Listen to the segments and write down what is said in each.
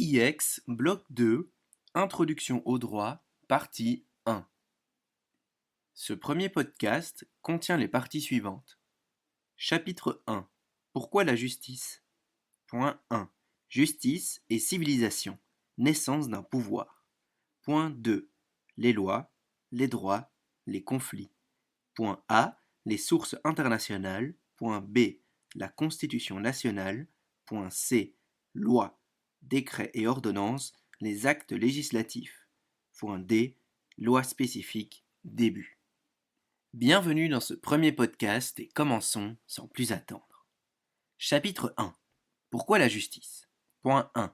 IX, bloc 2, Introduction au droit, partie 1. Ce premier podcast contient les parties suivantes. Chapitre 1. Pourquoi la justice? Point 1. Justice et civilisation. Naissance d'un pouvoir. Point 2. Les lois, les droits, les conflits. Point A. Les sources internationales. Point B. La Constitution nationale. Point C. Loi, décrets et ordonnances, les actes législatifs. Point D. Loi spécifique, début. Bienvenue dans ce premier podcast et commençons sans plus attendre. Chapitre 1. Pourquoi la justice? Point 1.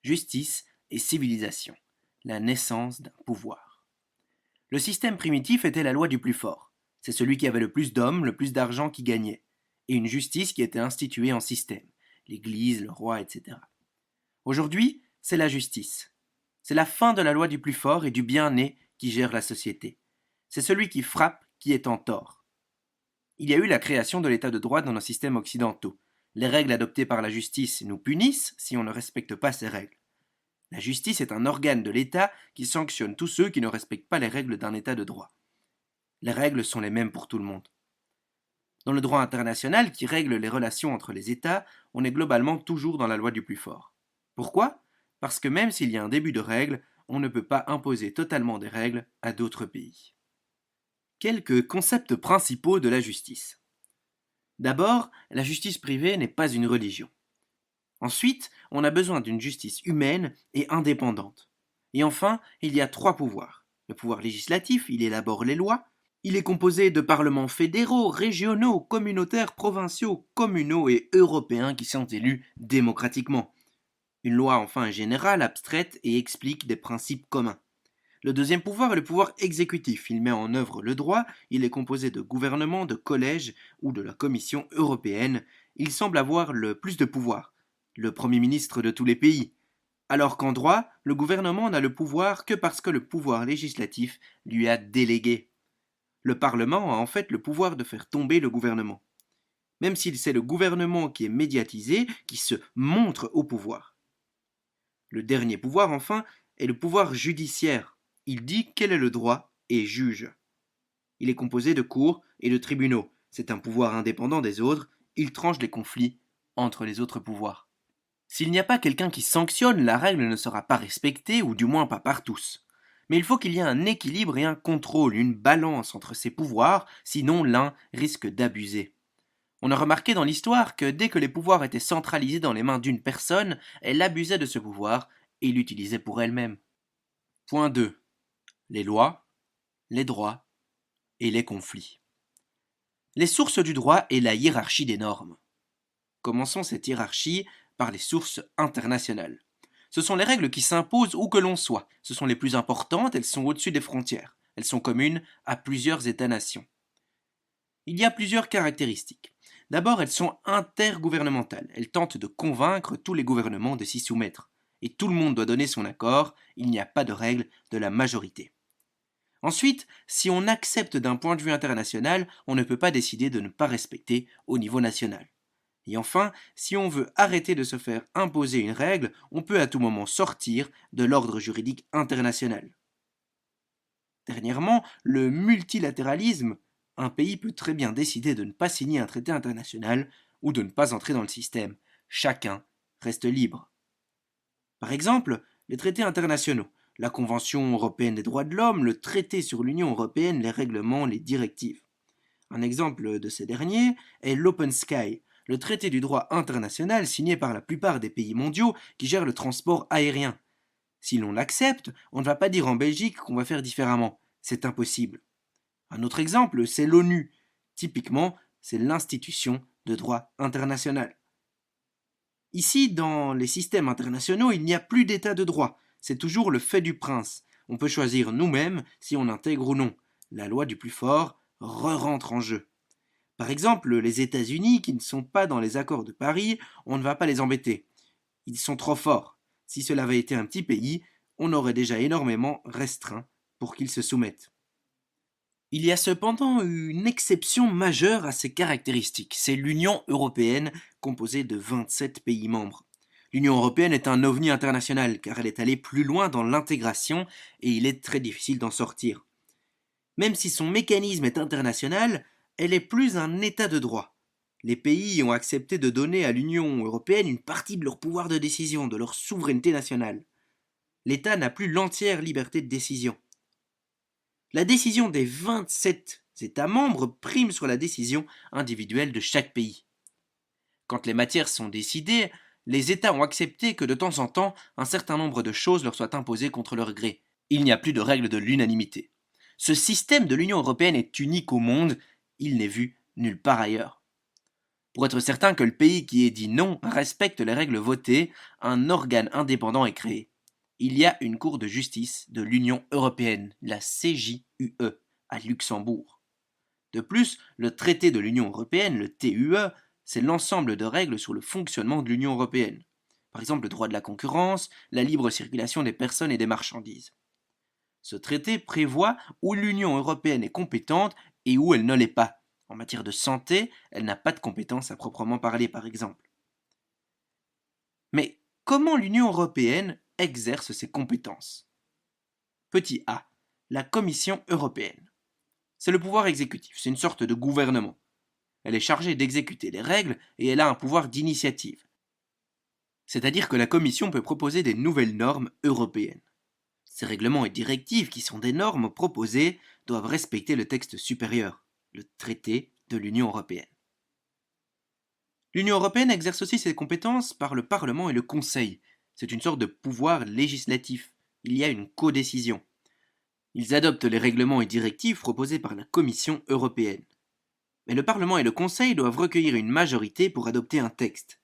Justice et civilisation. La naissance d'un pouvoir. Le système primitif était la loi du plus fort. C'est celui qui avait le plus d'hommes, le plus d'argent qui gagnait. Et une justice qui était instituée en système. L'Église, le roi, etc. Aujourd'hui, c'est la justice. C'est la fin de la loi du plus fort et du bien-né qui gère la société. C'est celui qui frappe qui est en tort. Il y a eu la création de l'état de droit dans nos systèmes occidentaux. Les règles adoptées par la justice nous punissent si on ne respecte pas ces règles. La justice est un organe de l'État qui sanctionne tous ceux qui ne respectent pas les règles d'un état de droit. Les règles sont les mêmes pour tout le monde. Dans le droit international qui règle les relations entre les États, on est globalement toujours dans la loi du plus fort. Pourquoi? Parce que même s'il y a un début de règles, on ne peut pas imposer totalement des règles à d'autres pays. Quelques concepts principaux de la justice. D'abord, la justice privée n'est pas une religion. Ensuite, on a besoin d'une justice humaine et indépendante. Et enfin, il y a trois pouvoirs. Le pouvoir législatif, il élabore les lois. Il est composé de parlements fédéraux, régionaux, communautaires, provinciaux, communaux et européens qui sont élus démocratiquement. Une loi enfin est générale, abstraite et explique des principes communs. Le deuxième pouvoir est le pouvoir exécutif. Il met en œuvre le droit, il est composé de gouvernements, de collèges ou de la Commission européenne. Il semble avoir le plus de pouvoir, le Premier ministre de tous les pays. Alors qu'en droit, le gouvernement n'a le pouvoir que parce que le pouvoir législatif lui a délégué. Le Parlement a en fait le pouvoir de faire tomber le gouvernement. Même si c'est le gouvernement qui est médiatisé, qui se montre au pouvoir. Le dernier pouvoir, enfin, est le pouvoir judiciaire. Il dit quel est le droit et juge. Il est composé de cours et de tribunaux. C'est un pouvoir indépendant des autres. Il tranche les conflits entre les autres pouvoirs. S'il n'y a pas quelqu'un qui sanctionne, la règle ne sera pas respectée, ou du moins pas par tous. Mais il faut qu'il y ait un équilibre et un contrôle, une balance entre ces pouvoirs, sinon l'un risque d'abuser. On a remarqué dans l'histoire que dès que les pouvoirs étaient centralisés dans les mains d'une personne, elle abusait de ce pouvoir et l'utilisait pour elle-même. Point 2. Les lois, les droits et les conflits. Les sources du droit et la hiérarchie des normes. Commençons cette hiérarchie par les sources internationales. Ce sont les règles qui s'imposent où que l'on soit. Ce sont les plus importantes, elles sont au-dessus des frontières. Elles sont communes à plusieurs États-nations. Il y a plusieurs caractéristiques. D'abord, elles sont intergouvernementales. Elles tentent de convaincre tous les gouvernements de s'y soumettre. Et tout le monde doit donner son accord, il n'y a pas de règle de la majorité. Ensuite, si on accepte d'un point de vue international, on ne peut pas décider de ne pas respecter au niveau national. Et enfin, si on veut arrêter de se faire imposer une règle, on peut à tout moment sortir de l'ordre juridique international. Dernièrement, le multilatéralisme. Un pays peut très bien décider de ne pas signer un traité international ou de ne pas entrer dans le système. Chacun reste libre. Par exemple, les traités internationaux, la Convention européenne des droits de l'homme, le traité sur l'Union européenne, les règlements, les directives. Un exemple de ces derniers est l'Open Sky, le traité du droit international signé par la plupart des pays mondiaux qui gèrent le transport aérien. Si l'on l'accepte, on ne va pas dire en Belgique qu'on va faire différemment. C'est impossible. Un autre exemple, c'est l'ONU. Typiquement, c'est l'institution de droit international. Ici, dans les systèmes internationaux, il n'y a plus d'état de droit. C'est toujours le fait du prince. On peut choisir nous-mêmes si on intègre ou non. La loi du plus fort re-rentre en jeu. Par exemple, les États-Unis, qui ne sont pas dans les accords de Paris, on ne va pas les embêter. Ils sont trop forts. Si cela avait été un petit pays, on aurait déjà énormément restreint pour qu'ils se soumettent. Il y a cependant une exception majeure à ces caractéristiques, c'est l'Union européenne composée de 27 pays membres. L'Union européenne est un ovni international car elle est allée plus loin dans l'intégration et il est très difficile d'en sortir. Même si son mécanisme est international, elle est plus un état de droit. Les pays ont accepté de donner à l'Union européenne une partie de leur pouvoir de décision, de leur souveraineté nationale. L'État n'a plus l'entière liberté de décision. La décision des 27 États membres prime sur la décision individuelle de chaque pays. Quand les matières sont décidées, les États ont accepté que de temps en temps, un certain nombre de choses leur soient imposées contre leur gré. Il n'y a plus de règle de l'unanimité. Ce système de l'Union européenne est unique au monde, il n'est vu nulle part ailleurs. Pour être certain que le pays qui ait dit non respecte les règles votées, un organe indépendant est créé. Il y a une Cour de justice de l'Union européenne, la CJUE, à Luxembourg. De plus, le traité de l'Union européenne, le TUE, c'est l'ensemble de règles sur le fonctionnement de l'Union européenne. Par exemple, le droit de la concurrence, la libre circulation des personnes et des marchandises. Ce traité prévoit où l'Union européenne est compétente et où elle ne l'est pas. En matière de santé, elle n'a pas de compétence à proprement parler, par exemple. Mais comment l'Union européenne exerce ses compétences? Petit a, la Commission européenne. C'est le pouvoir exécutif, c'est une sorte de gouvernement. Elle est chargée d'exécuter les règles et elle a un pouvoir d'initiative. C'est-à-dire que la Commission peut proposer des nouvelles normes européennes. Ces règlements et directives, qui sont des normes proposées, doivent respecter le texte supérieur, le traité de l'Union européenne. L'Union européenne exerce aussi ses compétences par le Parlement et le Conseil. C'est une sorte de pouvoir législatif. Il y a une codécision. Ils adoptent les règlements et directives proposés par la Commission européenne. Mais le Parlement et le Conseil doivent recueillir une majorité pour adopter un texte.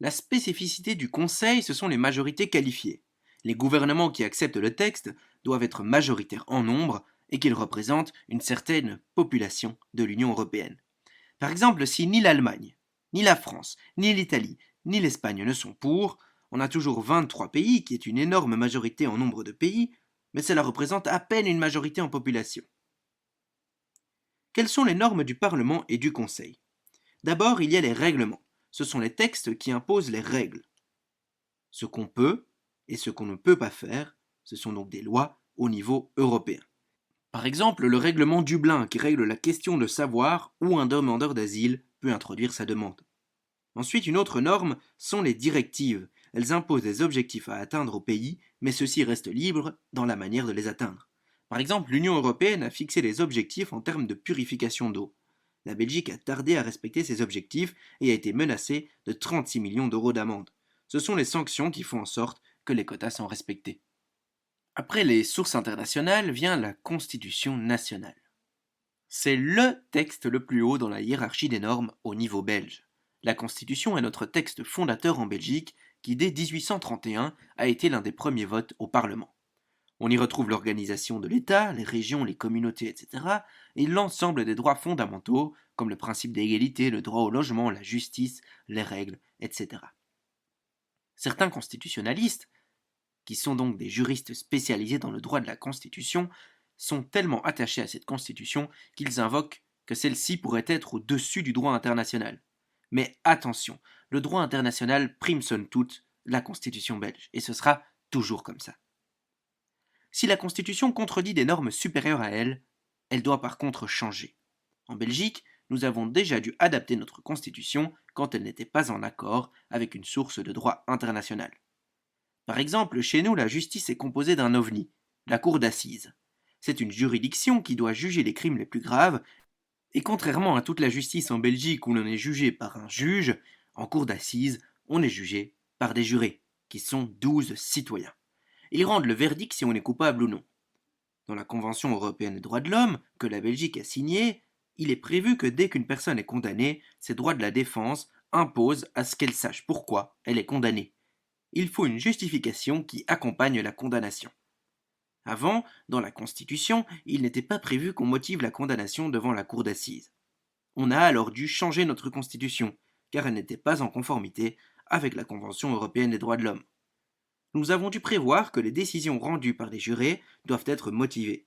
La spécificité du Conseil, ce sont les majorités qualifiées. Les gouvernements qui acceptent le texte doivent être majoritaires en nombre et qu'ils représentent une certaine population de l'Union européenne. Par exemple, si ni l'Allemagne, ni la France, ni l'Italie, ni l'Espagne ne sont pour, on a toujours 23 pays, qui est une énorme majorité en nombre de pays, mais cela représente à peine une majorité en population. Quelles sont les normes du Parlement et du Conseil? D'abord, il y a les règlements. Ce sont les textes qui imposent les règles. Ce qu'on peut et ce qu'on ne peut pas faire, ce sont donc des lois au niveau européen. Par exemple, le règlement Dublin qui règle la question de savoir où un demandeur d'asile peut introduire sa demande. Ensuite, une autre norme sont les directives. Elles imposent des objectifs à atteindre au pays, mais ceux-ci restent libres dans la manière de les atteindre. Par exemple, l'Union européenne a fixé des objectifs en termes de purification d'eau. La Belgique a tardé à respecter ces objectifs et a été menacée de 36 millions d'euros d'amende. Ce sont les sanctions qui font en sorte que les quotas sont respectés. Après les sources internationales vient la Constitution nationale. C'est le texte le plus haut dans la hiérarchie des normes au niveau belge. La Constitution est notre texte fondateur en Belgique qui, dès 1831, a été l'un des premiers votes au Parlement. On y retrouve l'organisation de l'État, les régions, les communautés, etc., et l'ensemble des droits fondamentaux, comme le principe d'égalité, le droit au logement, la justice, les règles, etc. Certains constitutionnalistes, qui sont donc des juristes spécialisés dans le droit de la Constitution, sont tellement attachés à cette Constitution qu'ils invoquent que celle-ci pourrait être au-dessus du droit international. Mais attention, le droit international prime somme toute la Constitution belge, et ce sera toujours comme ça. Si la Constitution contredit des normes supérieures à elle, elle doit par contre changer. En Belgique, nous avons déjà dû adapter notre Constitution quand elle n'était pas en accord avec une source de droit international. Par exemple, chez nous, la justice est composée d'un ovni, la cour d'assises. C'est une juridiction qui doit juger les crimes les plus graves, et contrairement à toute la justice en Belgique où l'on est jugé par un juge, en cour d'assises, on est jugé par des jurés, qui sont 12 citoyens. Ils rendent le verdict si on est coupable ou non. Dans la Convention européenne des droits de l'homme, que la Belgique a signée, il est prévu que dès qu'une personne est condamnée, ses droits de la défense imposent à ce qu'elle sache pourquoi elle est condamnée. Il faut une justification qui accompagne la condamnation. Avant, dans la Constitution, il n'était pas prévu qu'on motive la condamnation devant la cour d'assises. On a alors dû changer notre Constitution, car elle n'était pas en conformité avec la Convention européenne des droits de l'homme. Nous avons dû prévoir que les décisions rendues par les jurés doivent être motivées.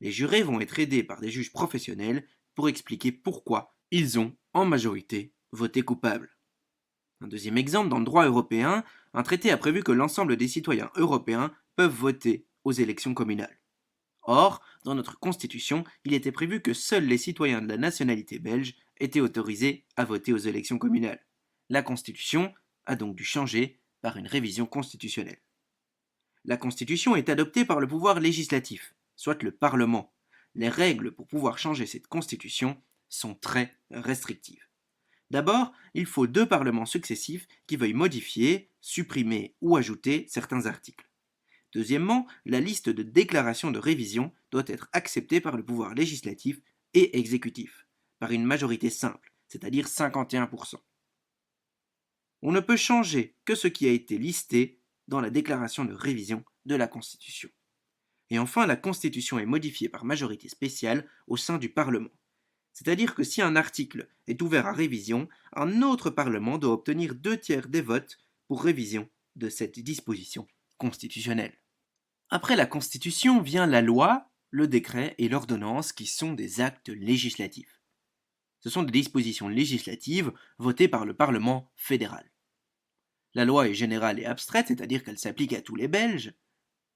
Les jurés vont être aidés par des juges professionnels pour expliquer pourquoi ils ont, en majorité, voté coupable. Un deuxième exemple, dans le droit européen, un traité a prévu que l'ensemble des citoyens européens peuvent voter aux élections communales. Or, dans notre Constitution, il était prévu que seuls les citoyens de la nationalité belge étaient autorisés à voter aux élections communales. La Constitution a donc dû changer par une révision constitutionnelle. La Constitution est adoptée par le pouvoir législatif, soit le Parlement. Les règles pour pouvoir changer cette Constitution sont très restrictives. D'abord, il faut 2 parlements successifs qui veuillent modifier, supprimer ou ajouter certains articles. Deuxièmement, la liste de déclarations de révision doit être acceptée par le pouvoir législatif et exécutif, par une majorité simple, c'est-à-dire 51%. On ne peut changer que ce qui a été listé dans la déclaration de révision de la Constitution. Et enfin, la Constitution est modifiée par majorité spéciale au sein du Parlement. C'est-à-dire que si un article est ouvert à révision, un autre Parlement doit obtenir 2/3 des votes pour révision de cette disposition constitutionnelle. Après la Constitution vient la loi, le décret et l'ordonnance qui sont des actes législatifs. Ce sont des dispositions législatives votées par le Parlement fédéral. La loi est générale et abstraite, c'est-à-dire qu'elle s'applique à tous les Belges.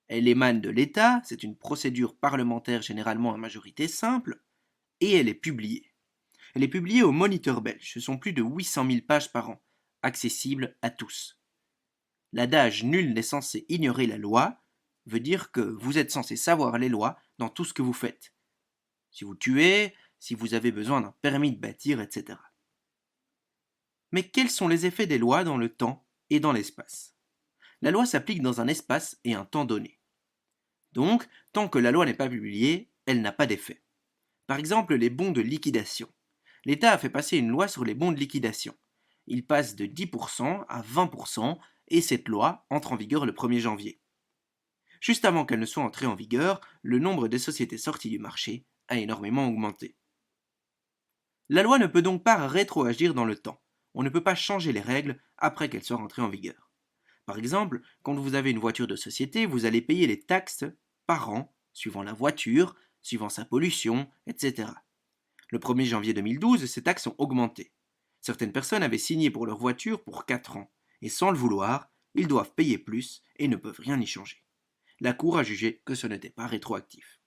Elle émane de l'État, c'est une procédure parlementaire généralement à majorité simple, et elle est publiée. Elle est publiée au Moniteur belge, ce sont plus de 800 000 pages par an, accessibles à tous. L'adage « nul n'est censé ignorer la loi » veut dire que vous êtes censé savoir les lois dans tout ce que vous faites. Si vous tuez, si vous avez besoin d'un permis de bâtir, etc. Mais quels sont les effets des lois dans le temps et dans l'espace? La loi s'applique dans un espace et un temps donné. Donc, tant que la loi n'est pas publiée, elle n'a pas d'effet. Par exemple, les bons de liquidation. L'État a fait passer une loi sur les bons de liquidation. Il passe de 10% à 20% et cette loi entre en vigueur le 1er janvier. Juste avant qu'elle ne soit entrée en vigueur, le nombre des sociétés sorties du marché a énormément augmenté. La loi ne peut donc pas rétroagir dans le temps. On ne peut pas changer les règles après qu'elles soient entrées en vigueur. Par exemple, quand vous avez une voiture de société, vous allez payer les taxes par an, suivant la voiture, suivant sa pollution, etc. Le 1er janvier 2012, ces taxes ont augmenté. Certaines personnes avaient signé pour leur voiture pour 4 ans, et sans le vouloir, ils doivent payer plus et ne peuvent rien y changer. La Cour a jugé que ce n'était pas rétroactif.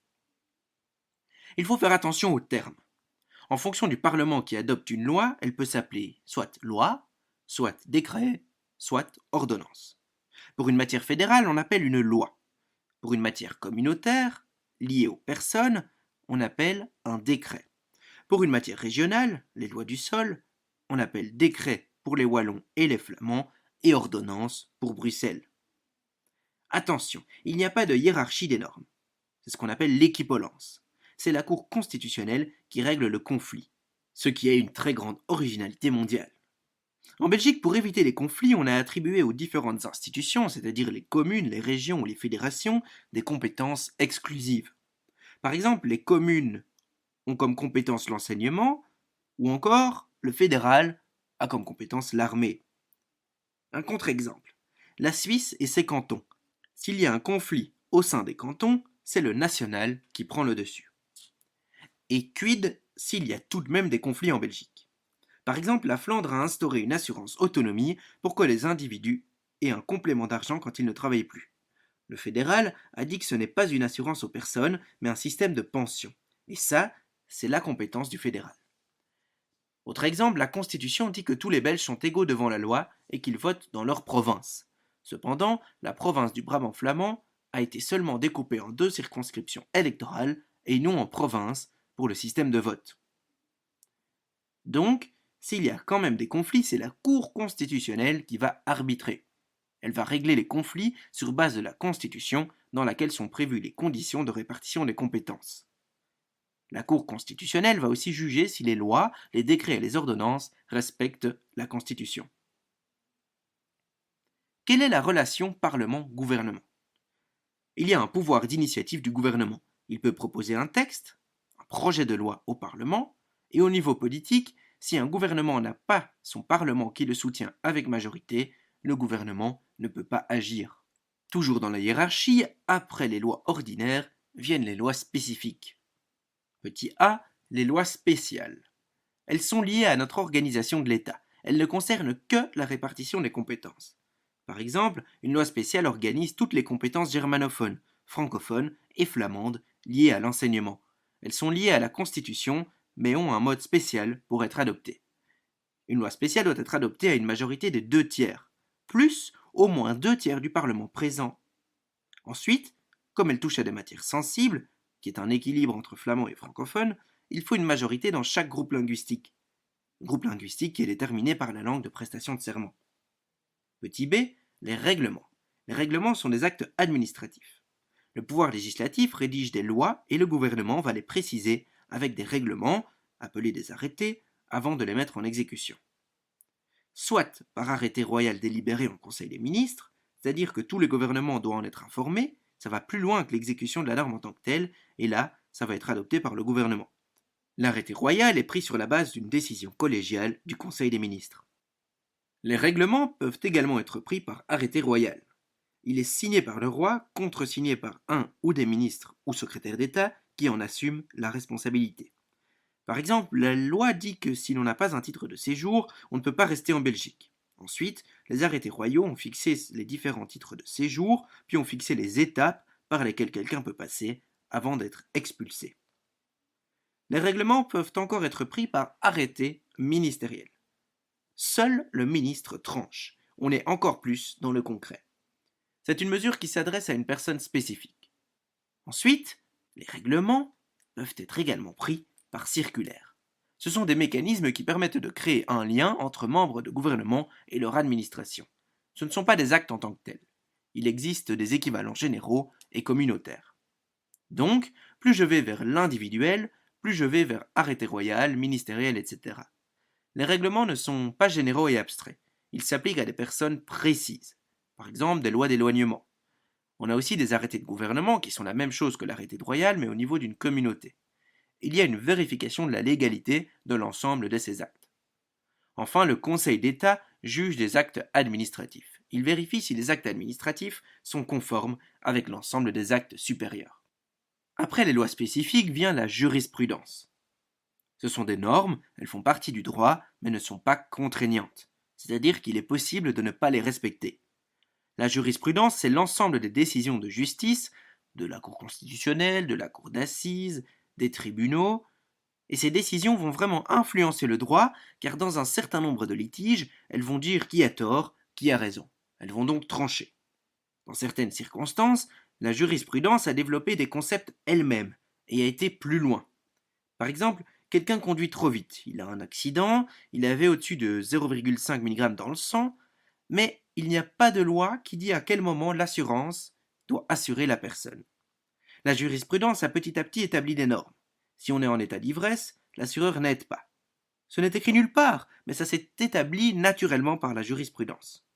Il faut faire attention aux termes. En fonction du Parlement qui adopte une loi, elle peut s'appeler soit loi, soit décret, soit ordonnance. Pour une matière fédérale, on appelle une loi. Pour une matière communautaire, liée aux personnes, on appelle un décret. Pour une matière régionale, les lois du sol, on appelle décret pour les Wallons et les Flamands et ordonnance pour Bruxelles. Attention, il n'y a pas de hiérarchie des normes. C'est ce qu'on appelle l'équivalence. C'est la Cour constitutionnelle qui règle le conflit, ce qui est une très grande originalité mondiale. En Belgique, pour éviter les conflits, on a attribué aux différentes institutions, c'est-à-dire les communes, les régions ou les fédérations, des compétences exclusives. Par exemple, les communes ont comme compétence l'enseignement, ou encore le fédéral a comme compétence l'armée. Un contre-exemple. La Suisse et ses cantons. S'il y a un conflit au sein des cantons, c'est le national qui prend le dessus. Et quid s'il y a tout de même des conflits en Belgique? Par exemple, la Flandre a instauré une assurance autonomie pour que les individus aient un complément d'argent quand ils ne travaillent plus. Le fédéral a dit que ce n'est pas une assurance aux personnes, mais un système de pension. Et ça, c'est la compétence du fédéral. Autre exemple, la Constitution dit que tous les Belges sont égaux devant la loi et qu'ils votent dans leur province. Cependant, la province du Brabant flamand a été seulement découpée en 2 circonscriptions électorales et non en provinces pour le système de vote. Donc, s'il y a quand même des conflits, c'est la Cour constitutionnelle qui va arbitrer. Elle va régler les conflits sur base de la Constitution dans laquelle sont prévues les conditions de répartition des compétences. La Cour constitutionnelle va aussi juger si les lois, les décrets et les ordonnances respectent la Constitution. Quelle est la relation Parlement-gouvernement? Il y a un pouvoir d'initiative du gouvernement. Il peut proposer un texte, un projet de loi au Parlement, et au niveau politique, si un gouvernement n'a pas son Parlement qui le soutient avec majorité, le gouvernement ne peut pas agir. Toujours dans la hiérarchie, après les lois ordinaires, viennent les lois spécifiques. Petit a, les lois spéciales. Elles sont liées à notre organisation de l'État. elles ne concernent que la répartition des compétences. Par exemple, une loi spéciale organise toutes les compétences germanophones, francophones et flamandes liées à l'enseignement. Elles sont liées à la Constitution, mais ont un mode spécial pour être adoptées. Une loi spéciale doit être adoptée à une majorité de 2/3, plus au moins 2/3 du Parlement présent. Ensuite, comme elle touche à des matières sensibles, qui est un équilibre entre flamand et francophone, il faut une majorité dans chaque groupe linguistique. Groupe linguistique qui est déterminé par la langue de prestation de serment. Petit b, les règlements. Les règlements sont des actes administratifs. Le pouvoir législatif rédige des lois et le gouvernement va les préciser avec des règlements, appelés des arrêtés, avant de les mettre en exécution. Soit par arrêté royal délibéré en Conseil des ministres, c'est-à-dire que tout le gouvernement doit en être informé, ça va plus loin que l'exécution de la norme en tant que telle, et là, ça va être adopté par le gouvernement. L'arrêté royal est pris sur la base d'une décision collégiale du Conseil des ministres. Les règlements peuvent également être pris par arrêté royal. Il est signé par le roi, contresigné par un ou des ministres ou secrétaires d'État qui en assument la responsabilité. Par exemple, la loi dit que si l'on n'a pas un titre de séjour, on ne peut pas rester en Belgique. Ensuite, les arrêtés royaux ont fixé les différents titres de séjour, puis ont fixé les étapes par lesquelles quelqu'un peut passer avant d'être expulsé. Les règlements peuvent encore être pris par arrêté ministériel. Seul le ministre tranche. On est encore plus dans le concret. C'est une mesure qui s'adresse à une personne spécifique. Ensuite, les règlements peuvent être également pris par circulaire. Ce sont des mécanismes qui permettent de créer un lien entre membres de gouvernement et leur administration. Ce ne sont pas des actes en tant que tels. Il existe des équivalents généraux et communautaires. Donc, plus je vais vers l'individuel, plus je vais vers arrêté royal, ministériel, etc. Les règlements ne sont pas généraux et abstraits. Ils s'appliquent à des personnes précises. Par exemple, des lois d'éloignement. On a aussi des arrêtés de gouvernement qui sont la même chose que l'arrêté royal, mais au niveau d'une communauté. Il y a une vérification de la légalité de l'ensemble de ces actes. Enfin, le Conseil d'État juge des actes administratifs. Il vérifie si les actes administratifs sont conformes avec l'ensemble des actes supérieurs. Après les lois spécifiques vient la jurisprudence. Ce sont des normes, elles font partie du droit, mais ne sont pas contraignantes. C'est-à-dire qu'il est possible de ne pas les respecter. La jurisprudence, c'est l'ensemble des décisions de justice, de la Cour constitutionnelle, de la Cour d'assises, des tribunaux, et ces décisions vont vraiment influencer le droit, car dans un certain nombre de litiges, elles vont dire qui a tort, qui a raison. Elles vont donc trancher. Dans certaines circonstances, la jurisprudence a développé des concepts elle-même, et a été plus loin. Par exemple, quelqu'un conduit trop vite, il a un accident, il avait au-dessus de 0,5 mg dans le sang, mais il n'y a pas de loi qui dit à quel moment l'assurance doit assurer la personne. La jurisprudence a petit à petit établi des normes. Si on est en état d'ivresse, l'assureur n'aide pas. Ce n'est écrit nulle part, mais ça s'est établi naturellement par la jurisprudence.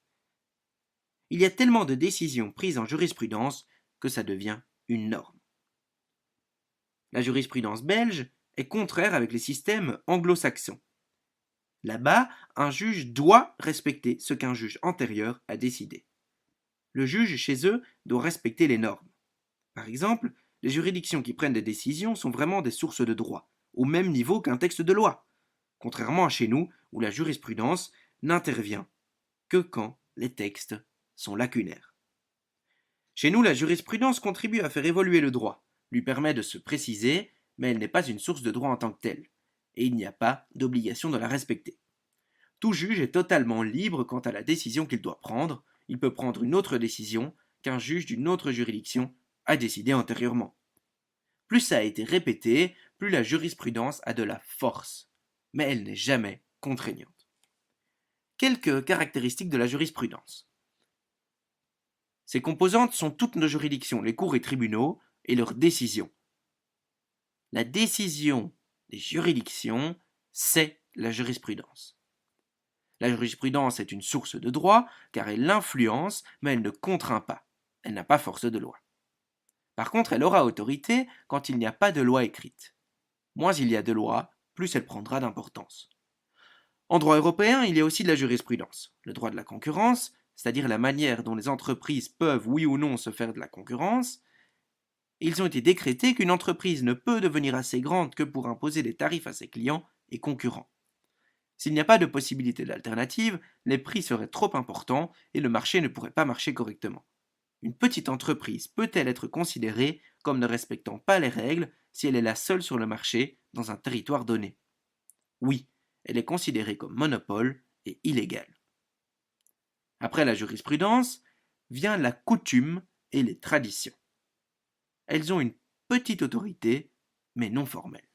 Il y a tellement de décisions prises en jurisprudence que ça devient une norme. La jurisprudence belge est contraire avec les systèmes anglo-saxons. Là-bas, un juge doit respecter ce qu'un juge antérieur a décidé. Le juge, chez eux, doit respecter les normes. Par exemple, les juridictions qui prennent des décisions sont vraiment des sources de droit, au même niveau qu'un texte de loi, contrairement à chez nous, où la jurisprudence n'intervient que quand les textes sont lacunaires. Chez nous, la jurisprudence contribue à faire évoluer le droit, lui permet de se préciser, mais elle n'est pas une source de droit en tant que telle, et il n'y a pas d'obligation de la respecter. Tout juge est totalement libre quant à la décision qu'il doit prendre, il peut prendre une autre décision qu'un juge d'une autre juridiction a décidé antérieurement. Plus ça a été répété, plus la jurisprudence a de la force, mais elle n'est jamais contraignante. Quelques caractéristiques de la jurisprudence. Ses composantes sont toutes nos juridictions, les cours et tribunaux, et leurs décisions. La décision des juridictions, c'est la jurisprudence. La jurisprudence est une source de droit, car elle influence, mais elle ne contraint pas. Elle n'a pas force de loi. Par contre, elle aura autorité quand il n'y a pas de loi écrite. Moins il y a de lois, plus elle prendra d'importance. En droit européen, il y a aussi de la jurisprudence. Le droit de la concurrence, c'est-à-dire la manière dont les entreprises peuvent, oui ou non, se faire de la concurrence. Ils ont été décrétés qu'une entreprise ne peut devenir assez grande que pour imposer des tarifs à ses clients et concurrents. S'il n'y a pas de possibilité d'alternative, les prix seraient trop importants et le marché ne pourrait pas marcher correctement. Une petite entreprise peut-elle être considérée comme ne respectant pas les règles si elle est la seule sur le marché dans un territoire donné? Oui, elle est considérée comme monopole et illégale. Après la jurisprudence, vient la coutume et les traditions. Elles ont une petite autorité, mais non formelle.